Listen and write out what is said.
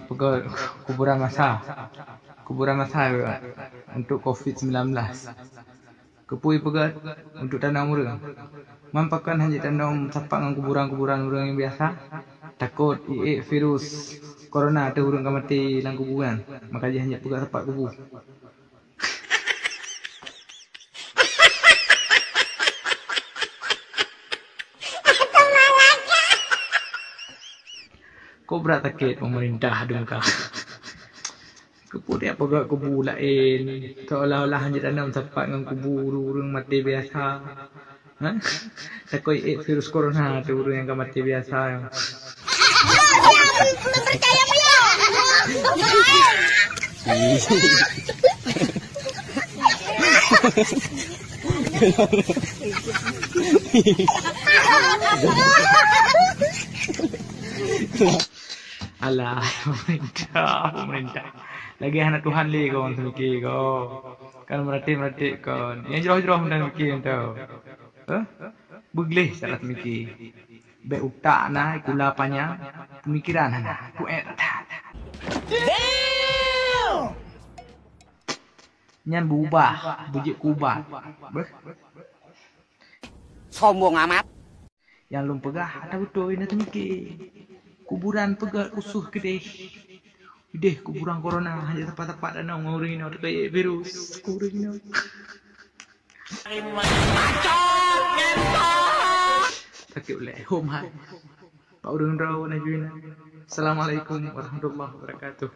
pegot kuburan masal. Kuburan masal untuk COVID-19. Kepui pegat untuk tanam orang. Mampakan hanya tanam sapak dengan kuburan-kuburan orang yang biasa. Takut virus corona tu orang akan mati dalam kuburan. Maka dia hanya pegat sapak kubur. Kau berat sakit pemerintah dengkah. Kubur dia pegat kubur lain. Seolah-olah hanya tanam sapak dengan kubur orang mati biasa. Ha? Takut virus corona tu orang yang akan mati biasa. Alah, pemerintah. Lagi anak Tuhan li kau mikir kau. Kan merati kau. Yang jauh-jauh hendak mikir tau. Begleh cara mikir. Be utak na kula panjang pemikiran na. Ku Nyan berubah, bujik kubat. Sombong amat. Yang lum pegah ada betul ini mikir. Kuburan pegat usuh kedeh. Kedeh kuburan corona hanya tepat-tepat dan ngurang ini kayak virus kurang ini. Sakit boleh home hai. Pak urang raw na juina. Assalamualaikum warahmatullahi wabarakatuh.